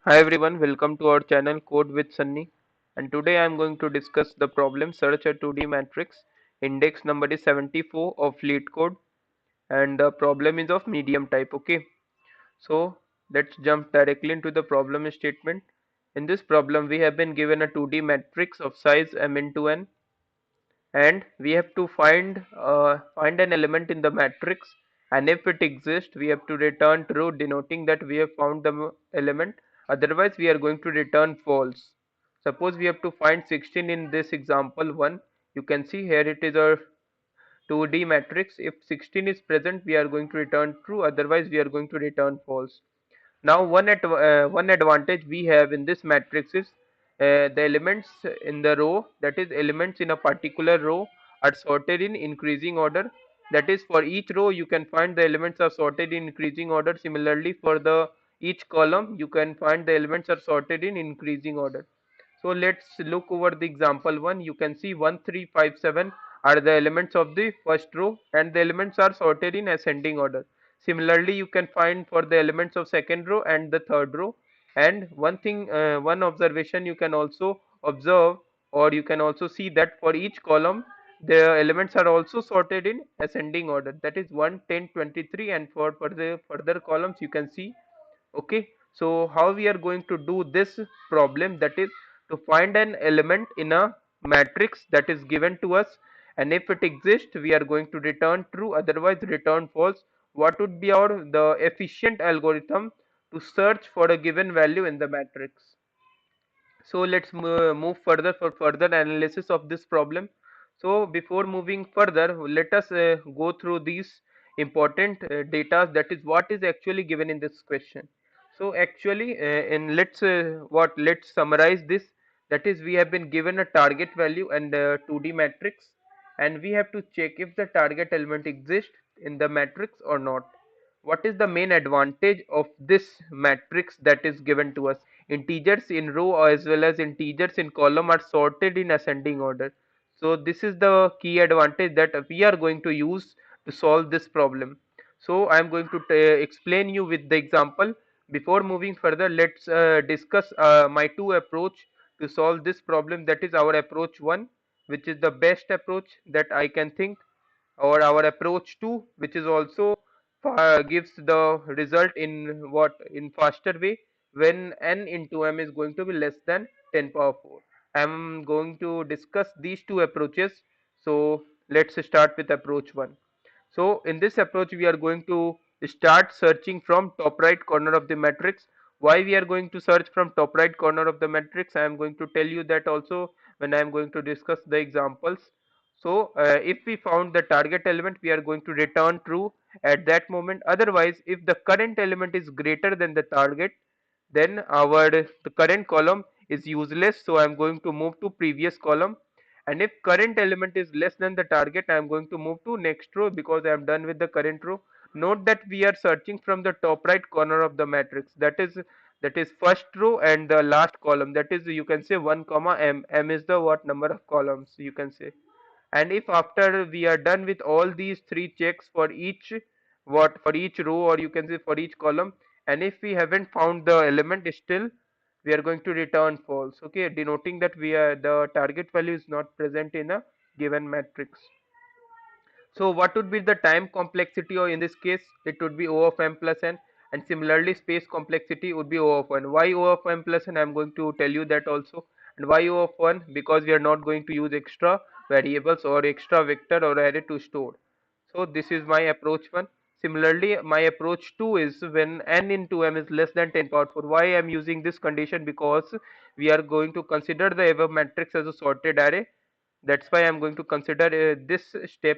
Hi everyone, welcome to our channel Code with Sunny. And today I am going to discuss the problem search a 2D matrix. Index number is 74 of Leetcode and the problem is of medium type. Okay, so let's jump directly into the problem statement. In this problem, we have been given a 2D matrix of size m into n, and we have to find an element in the matrix, and if it exists we have to return true, denoting that we have found the element. Otherwise we are going to return false. Suppose we have to find 16 in this example 1. You can see here it is a 2D matrix. If 16 is present we are going to return true, otherwise we are going to return false. Now one advantage we have in this matrix is the elements in the row, that is elements in a particular row, are sorted in increasing order. That is, for each row you can find the elements are sorted in increasing order. Similarly, for the each column you can find the elements are sorted in increasing order. So let's look over the example one. You can see 1, 3, 5, 7 are the elements of the first row, and the elements are sorted in ascending order. Similarly, you can find for the elements of second row and the third row. And one observation you can also observe, or you can also see, that for each column the elements are also sorted in ascending order. That is 1, 10, 23, and for the further columns you can see. Okay, so how we are going to do this problem, that is to find an element in a matrix that is given to us, and if it exists we are going to return true, otherwise return false. What would be our the efficient algorithm to search for a given value in the matrix? So let's move further for further analysis of this problem. So before moving further, let us go through these important data, that is what is actually given in this question. So actually in let's summarize this. That is, we have been given a target value and a 2D matrix, and we have to check if the target element exists in the matrix or not. What is the main advantage of this matrix that is given to us? Integers in row as well as integers in column are sorted in ascending order. So this is the key advantage that we are going to use to solve this problem. So I am going to explain you with the example. Before moving further, let's discuss my two approach to solve this problem. That is our approach 1, which is the best approach that I can think, or our approach 2, which is also gives the result in in faster way, when n into m is going to be less than 10 power 4. I am going to discuss these two approaches. So let's start with approach 1. So in this approach we are going to start searching from top right corner of the matrix. Why we are going to search from top right corner of the matrix, I am going to tell you that also when I am going to discuss the examples. So if we found the target element, we are going to return true at that moment. Otherwise, if the current element is greater than the target, then the current column is useless. So I am going to move to previous column. And if current element is less than the target, I am going to move to next row, because I am done with the current row. Note that we are searching from the top right corner of the matrix. That is first row and the last column. That is, you can say 1 comma m. M is the what number of columns you can say. And if after we are done with all these three checks for each for each row, or you can say for each column, and if we haven't found the element still, we are going to return false. Okay, denoting that the target value is not present in a given matrix. So what would be the time complexity, or in this case it would be O of m plus n, and similarly space complexity would be O of 1. Why O of m plus n? I am going to tell you that also. And why O of 1? Because we are not going to use extra variables or extra vector or array to store. So this is my approach 1. Similarly, my approach 2 is when n into m is less than 10 power 4. Why I am using this condition? Because we are going to consider the above matrix as a sorted array. That's why I'm going to consider this step,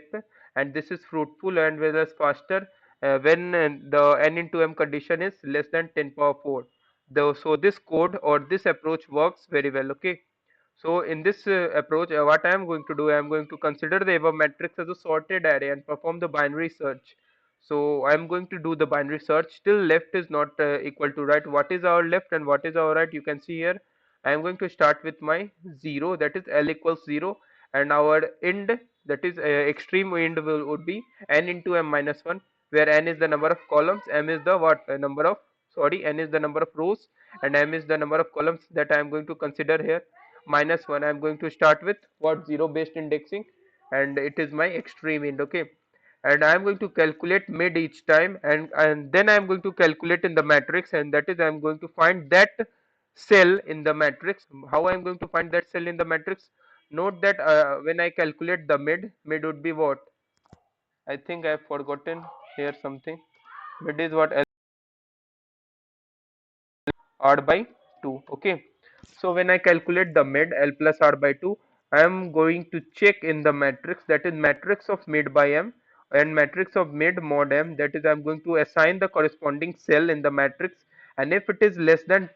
and this is fruitful and well as faster when the n into m condition is less than 10 power 4. So this code or this approach works very well. Okay, so in this approach, what I am going to do, I am going to consider the above matrix as a sorted array and perform the binary search. So I am going to do the binary search. Still left is not equal to right. What is our left and what is our right? You can see here. I am going to start with my 0, that is L equals 0, and our end, that is extreme end would be n into m minus 1, where n is the number of columns, m is the what number of sorry, n is the number of rows and m is the number of columns that I am going to consider here. Minus 1, I am going to start with what, 0 based indexing, and it is my extreme int. Okay, and I am going to calculate mid each time, and then I am going to calculate in the matrix, and that is I am going to find that cell in the matrix. How I am going to find that cell in the matrix? Note that when I calculate the mid would be what? I think I have forgotten here something. Mid is what? R by 2. Okay, so when I calculate the mid L plus R by 2, I am going to check in the matrix, that is matrix of mid by m and matrix of mid mod m, that is I am going to assign the corresponding cell in the matrix, and if it is less than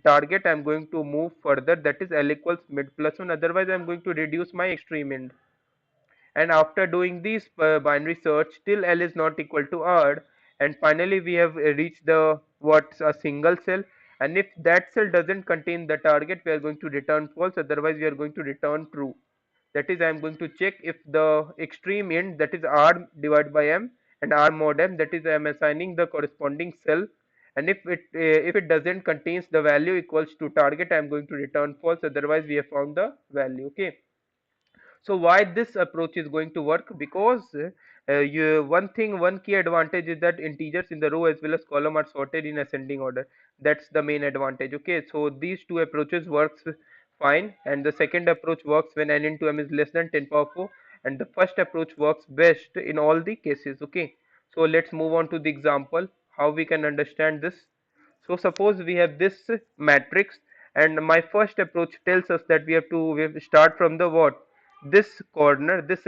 target, I am going to move further, that is L equals mid plus 1, otherwise I am going to reduce my extreme end. And after doing this binary search till L is not equal to R, and finally we have reached the what's a single cell, and if that cell doesn't contain the target, we are going to return false, otherwise we are going to return true. That is I am going to check if the extreme end, that is R divided by M and R mod M, that is I am assigning the corresponding cell, and if it doesn't contains the value equals to target, I am going to return false, otherwise we have found the value. Okay, so why this approach is going to work? Because one key advantage is that integers in the row as well as column are sorted in ascending order. That's the main advantage. Okay, so these two approaches works fine, and the second approach works when n into m is less than 10 power 4, and the first approach works best in all the cases. Okay, so let's move on to the example how we can understand this. So suppose we have this matrix, and my first approach tells us that we have to start from the what, this corner, this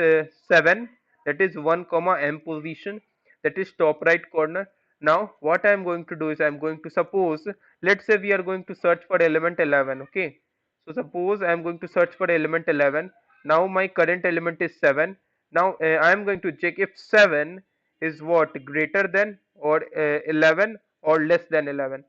7, that is 1 comma m position, that is top right corner. Now what I am going to do is I am going to suppose, let's say we are going to search for element 11. Okay, so suppose I am going to search for element 11. Now my current element is 7. Now I am going to check if 7 is what, greater than or 11 or less than 11.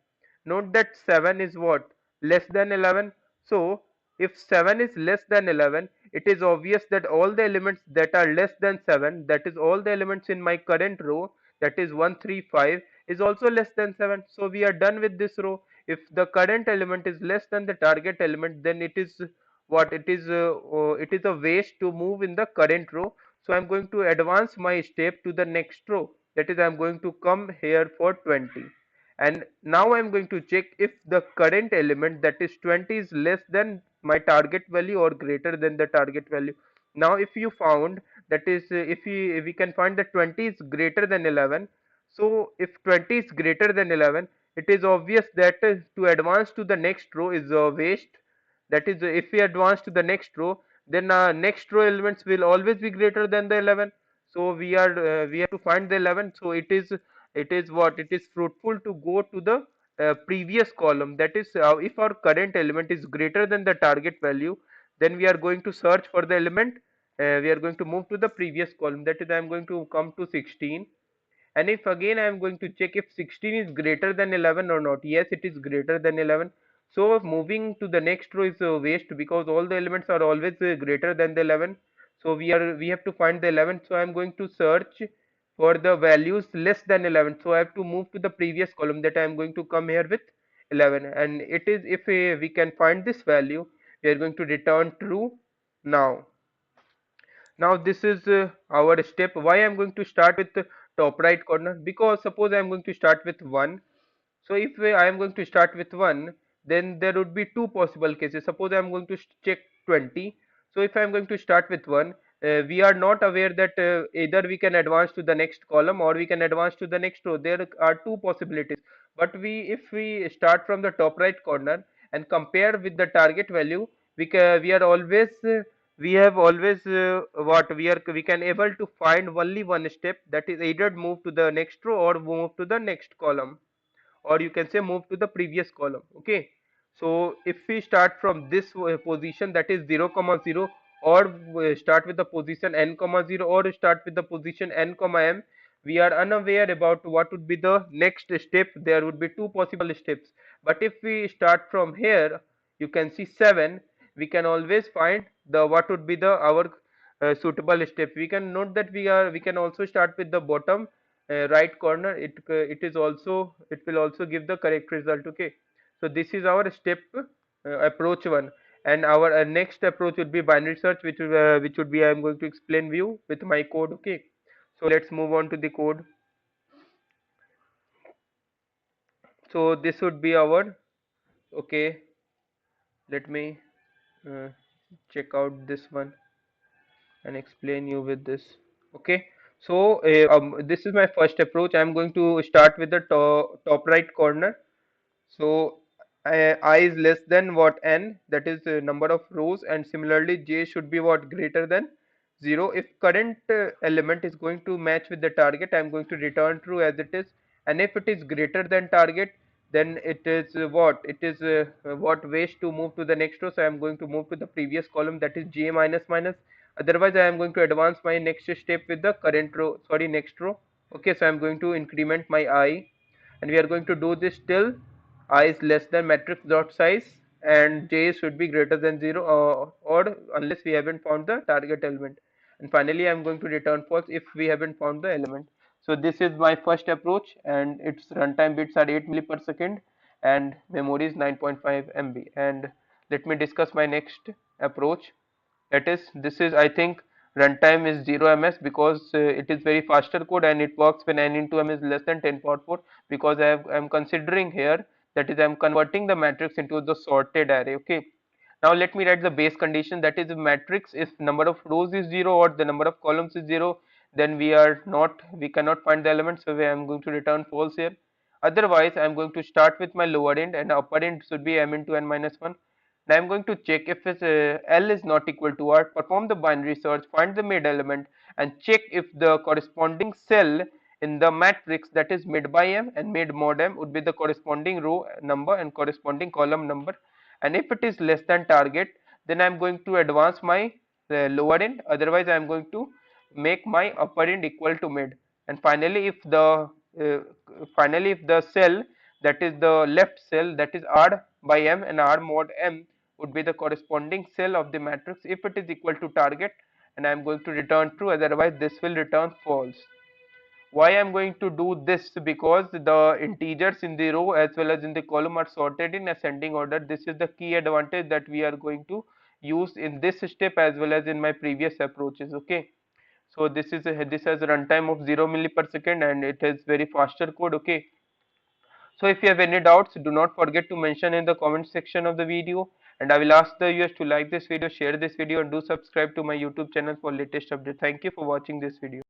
Note that 7 is what, less than 11. So if 7 is less than 11, it is obvious that all the elements that are less than 7, that is all the elements in my current row, that is 1 3 5, is also less than 7. So we are done with this row. If the current element is less than the target element, then it is what, it is a waste to move in the current row. So I'm going to advance my step to the next row, that is I'm going to come here for 20, and now I'm going to check if the current element, that is 20, is less than my target value or greater than the target value. Now if you found, that is if we can find that 20 is greater than 11, so if 20 is greater than 11, it is obvious that to advance to the next row is a waste. That is if we advance to the next row, then next row elements will always be greater than the 11. So we have to find the 11. So it is what, it is fruitful to go to the previous column, that is if our current element is greater than the target value, then we are going to search for the element, we are going to move to the previous column, that is I am going to come to 16, and if again I am going to check if 16 is greater than 11 or not, yes, it is greater than 11. So moving to the next row is a waste, because all the elements are always greater than the 11. So we have to find the 11. So I am going to search for the values less than 11. So I have to move to the previous column, that I am going to come here with 11, and it is if we can find this value, we are going to return true. Now this is our step. Why I'm going to start with the top right corner? Because suppose I'm going to start with 1. So if I am going to start with 1, then there would be two possible cases. Suppose I am going to check 20. So if I am going to start with 1, we are not aware that either we can advance to the next column or we can advance to the next row. There are two possibilities. But if we start from the top right corner and compare with the target value, we are always we have always what we can able to find only one step, that is either move to the next row or move to the next column, or you can say move to the previous column. Okay, so if we start from this position, that is 0 comma 0, or start with the position n comma 0, or start with the position n comma m, we are unaware about what would be the next step. There would be two possible steps, but if we start from here, you can see 7, we can always find the what would be the our suitable step. We can note that we can also start with the bottom right corner, it will also give the correct result. Okay, so this is our step approach one, and our next approach would be binary search, which would be, I am going to explain you with my code. Okay, so let's move on to the code. So this would be our, okay, let me uh, check out this one and explain you with this. Okay, so this is my first approach. I'm going to start with the top right corner. So I is less than what n, that is number of rows, and similarly j should be what, greater than 0. If current element is going to match with the target, I'm going to return true as it is, and if it is greater than target, then it is what, it is what ways to move to the next row. So I'm going to move to the previous column, that is j minus minus. Otherwise I am going to advance my next step with the current row, sorry, next row. Okay, so I'm going to increment my I, and we are going to do this till I is less than matrix dot size and j should be greater than 0, or unless we haven't found the target element, and finally I'm going to return false if we haven't found the element. So this is my first approach, and its runtime bits are 8 milli per second and memory is 9.5 MB. And let me discuss my next approach. That is, this is, I think, runtime is 0 ms, because it is very faster code and it works when n into m is less than 10 power 4, because I'm considering here, that is, I'm converting the matrix into the sorted array. Okay, now let me write the base condition, that is, the matrix, if number of rows is 0 or the number of columns is 0, then we cannot find the element, so I'm going to return false here. Otherwise I'm going to start with my lower end, and upper end should be m into n minus 1. Now I'm going to check if L is not equal to R, perform the binary search, find the mid element, and check if the corresponding cell in the matrix, that is mid by M and mid mod M, would be the corresponding row number and corresponding column number. And if it is less than target, then I'm going to advance my lower end. Otherwise I'm going to make my upper end equal to mid. And finally if the cell, that is the left cell, that is R by M and R mod M, would be the corresponding cell of the matrix, if it is equal to target, and I am going to return true, otherwise this will return false. Why I am going to do this? Because the integers in the row as well as in the column are sorted in ascending order. This is the key advantage that we are going to use in this step as well as in my previous approaches. Okay, so this has a runtime of 0 milli per second and it has very faster code. Okay, so if you have any doubts, do not forget to mention in the comment section of the video, and I will ask the viewers to like this video, share this video, and do subscribe to my YouTube channel for latest updates. Thank you for watching this video.